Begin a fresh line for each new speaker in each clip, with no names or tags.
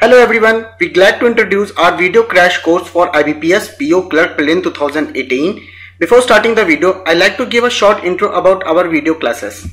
Hello everyone, we're glad to introduce our video crash course for IBPS PO Clerk Prelims 2018. Before starting the video, I'd like to give a short intro about our video classes.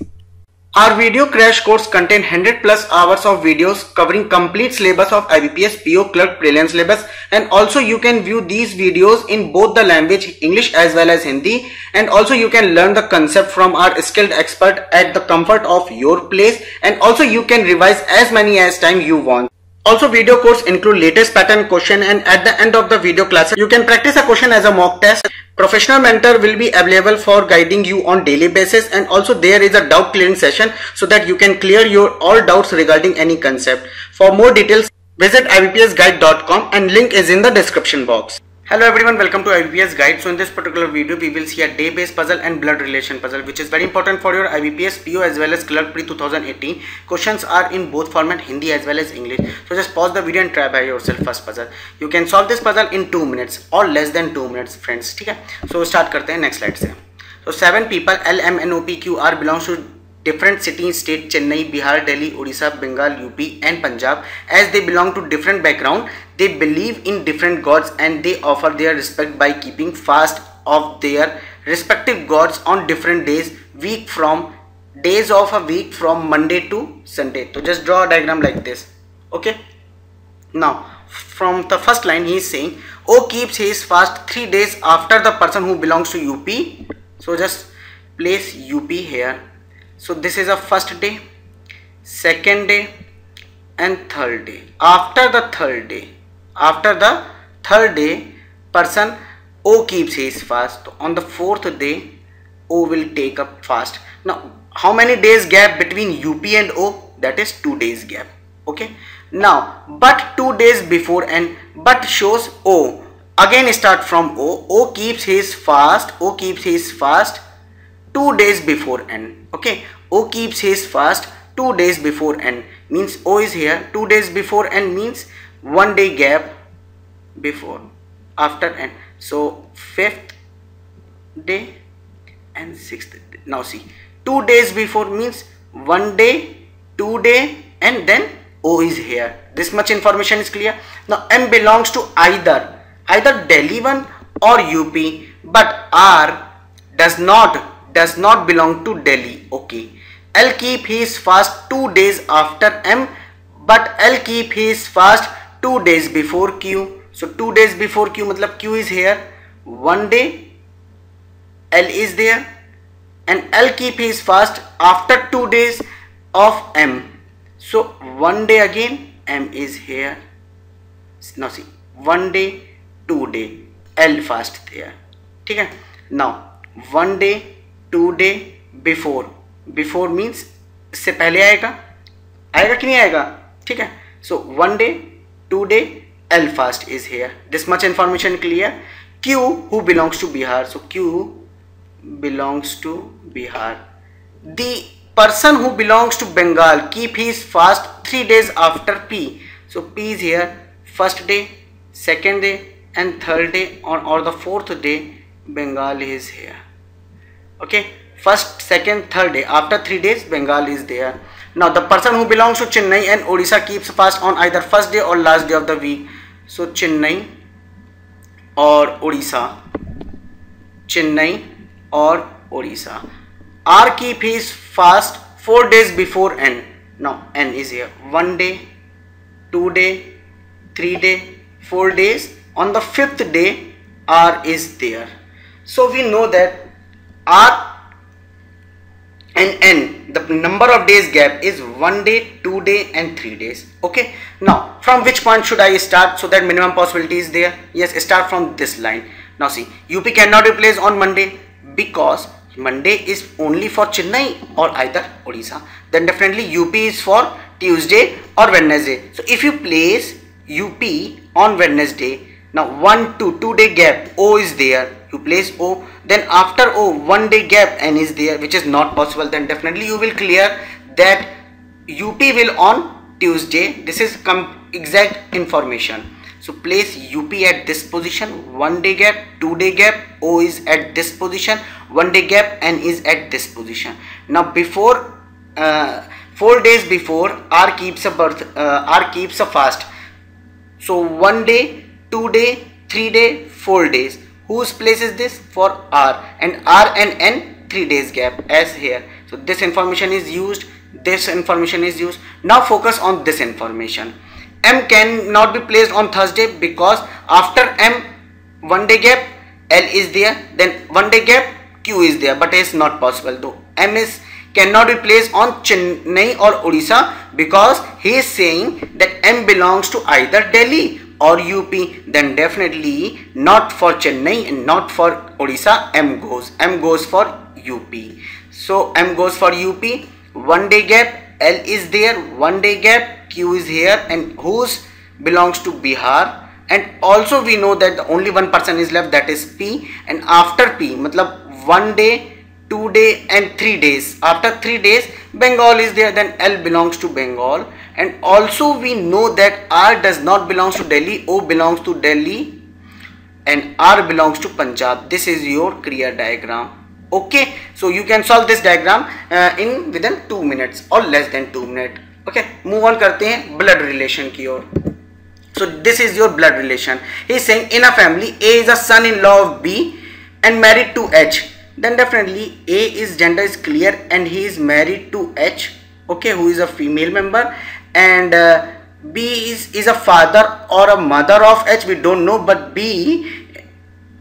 Our video crash course contains 100 plus hours of videos covering complete syllabus of IBPS PO Clerk Prelims syllabus, and also you can view these videos in both the language English as well as Hindi, and also you can learn the concept from our skilled expert at the comfort of your place, and also you can revise as many as time you want. Also, video course include latest pattern question, and at the end of the video class you can practice a question as a mock test. Professional mentor will be available for guiding you on daily basis, and also there is a doubt clearing session so that you can clear your all doubts regarding any concept. For more details visit ibpsguide.com and link is in the description box. Hello everyone, welcome to IBPS Guide. So in this particular video we will see a day based puzzle and blood relation puzzle, which is very important for your IBPS PO as well as Clerk Pre 2018. Questions are in both format, Hindi as well as English. So just pause the video and try by yourself first puzzle. You can solve this puzzle in 2 minutes or less than 2 minutes friends. ठीक है, so start करते हैं next slide से. So 7 people L, M, N, O, P, Q, R belongs to different cities, state, Chennai, Bihar, Delhi, Odisha, Bengal, UP and Punjab. As they belong to different background, they believe in different gods and they offer their respect by keeping fast of their respective gods on different days of a week from Monday to Sunday. So just draw a diagram like this. Okay, now from the first line he is saying O keeps his fast 3 days after the person who belongs to UP. So just place UP here. So this is a first day, second day and third day. After the third day person O keeps his fast. On the fourth day O will take up fast. Now how many days gap between UP and O? That is 2 days gap. Okay, now but 2 days before and but shows O. Again start from O. O keeps his fast 2 days before N. Okay, O keeps his fast 2 days before N, means O is here. 2 days before N means 1 day gap before after N. So 5th day and 6th day. Now see, 2 days before means 1 day, 2 day and then O is here. This much information is clear. Now M belongs to either Delhi one or UP, but R does not belong to Delhi. Okay, L keep his fast 2 days after M, but L keep his fast 2 days before Q. So 2 days before Q matlab Q is here, 1 day L is there, and L keep his fast after 2 days of M. So 1 day again M is here. Now see, 1 day, 2 day L fast there. ठीक है, now 1 day, 2 day before means इससे पहले आएगा कि नहीं आएगा? ठीक है, so 1 day, 2 day L fast is here. This much information clear. Q who belongs to Bihar. So Q belongs to Bihar. The person who belongs to Bengal keep his fast 3 days after P. So P is here. First day, second day and third day or the fourth day Bengal is here. Okay, first, second, third day. After 3 days Bengal is there. Now the person who belongs to Chennai and Odisha keeps fast on either first day or last day of the week. So Chennai or Odisha. R keep his fast 4 days before N. Now N is here. 1 day, 2 day, 3 day, 4 days. On the 5th day R is there. So we know that R and N, the number of days gap is 1 day, 2 day and 3 days. Okay, now from which point should I start so that minimum possibility is there? Yes, start from this line. Now see, UP cannot be placed on Monday because Monday is only for Chennai or either Odisha. Then definitely UP is for Tuesday or Wednesday. So if you place UP on Wednesday, now 1 to 2 day gap O is there. You place O, then after O 1 day gap N is there, which is not possible. Then definitely you will clear that UP will on Tuesday. This is exact information. So place UP at this position, 1 day gap, 2 day gap, O is at this position, 1 day gap, N is at this position. Now before 4 days before R keeps a fast. So 1 day, 2 day, 3 day, 4 days. Whose place is this? For R, and R and N 3 days gap as here. So this information is used, this information is used. Now focus on this information. M cannot be placed on Thursday because after M 1 day gap L is there, then 1 day gap Q is there, but it's not possible though. M is cannot be placed on Chennai or Odisha because he is saying that M belongs to either Delhi or UP. Then definitely not for Chennai and not for Odisha. M goes for UP. So M goes for UP. 1 day gap L is there, 1 day gap Q is here, and whose belongs to Bihar. And also we know that the only one person is left, that is P, and after P matlab 1 day, 2 day and 3 days. After 3 days Bengal is there, then L belongs to Bengal. And also we know that R does not belongs to Delhi, O belongs to Delhi, and R belongs to Punjab. This is your clear diagram. Okay, so you can solve this diagram in within 2 minutes or less than 2 minutes. Okay, move on करते हैं blood relation की ओर. So this is your blood relation. He is saying in a family A is a son-in-law of B and married to H. Then definitely A is gender is clear and he is married to H, okay, who is a female member, and B is a father or a mother of H, we don't know, but B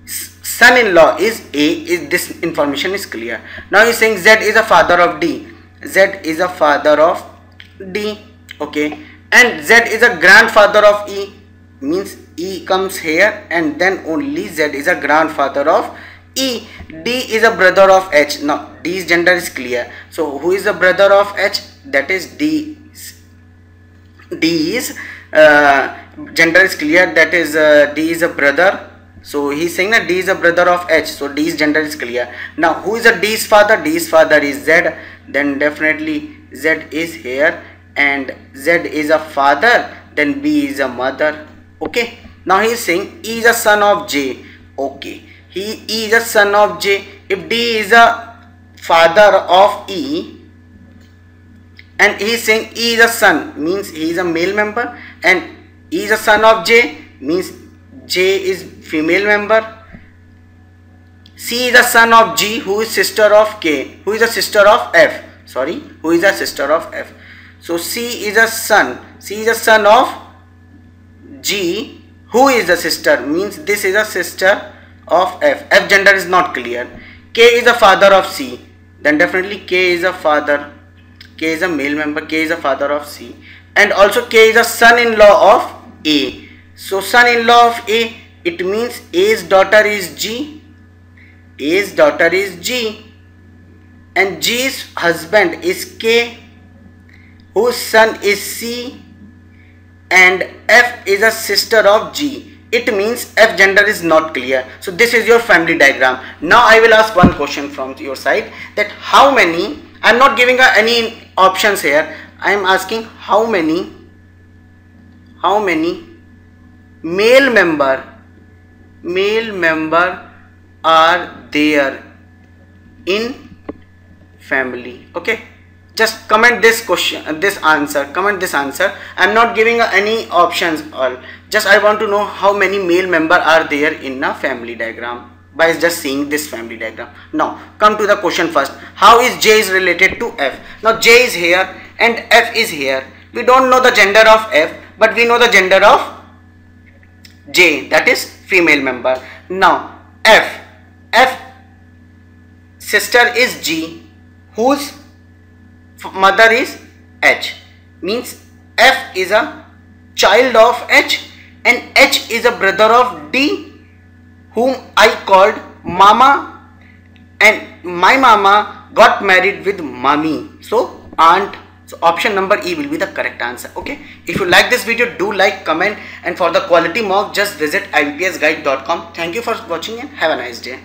son-in-law is A, is this information is clear. Now he is saying Z is a father of D. Z is a father of D, okay, and Z is a grandfather of E, means E comes here and then only Z is a grandfather of E. D is a brother of H. Now D's gender is clear. So who is the brother of H? That is D. D is gender is clear. That is D is a brother. So he is saying that D is a brother of H. So D's gender is clear. Now who is a D's father? D's father is Z. Then definitely Z is here, and Z is a father. Then B is a mother. Okay. Now he is saying E is a son of J. Okay. He is a son of J. If D is a father of E and he is saying E is a son, means he is a male member, and E is a son of J means J is female member. C is a son of G, who is sister of K, who is a sister of F. Sorry, who is a sister of F. So C is a son. C is a son of G, who is a sister, means this is a sister of F. F gender is not clear. K is a father of C. Then definitely K is a father. K is a male member. K is a father of C. And also K is a son-in-law of A. So son-in-law of A, it means A's daughter is G. A's daughter is G. And G's husband is K, whose son is C. And F is a sister of G. It means F gender is not clear. So this is your family diagram. Now I will ask one question from your side, that how many, I am not giving any options here, I am asking how many male member are there in family. Okay, just comment this question, this answer, comment this answer. I am not giving any options all. Just I want to know how many male member are there in a family diagram by just seeing this family diagram. Now come to the question first. How is J is related to F? Now J is here and F is here. We don't know the gender of F, but we know the gender of J, that is female member. Now F sister is G, whose mother is H, means F is a child of H and H is a brother of D, whom I called Mama, and my Mama got married with Mommy, so aunt. So option number E will be the correct answer. Okay, if you like this video, do like, comment, and for the quality mock just visit ibpsguide.com. Thank you for watching and have a nice day.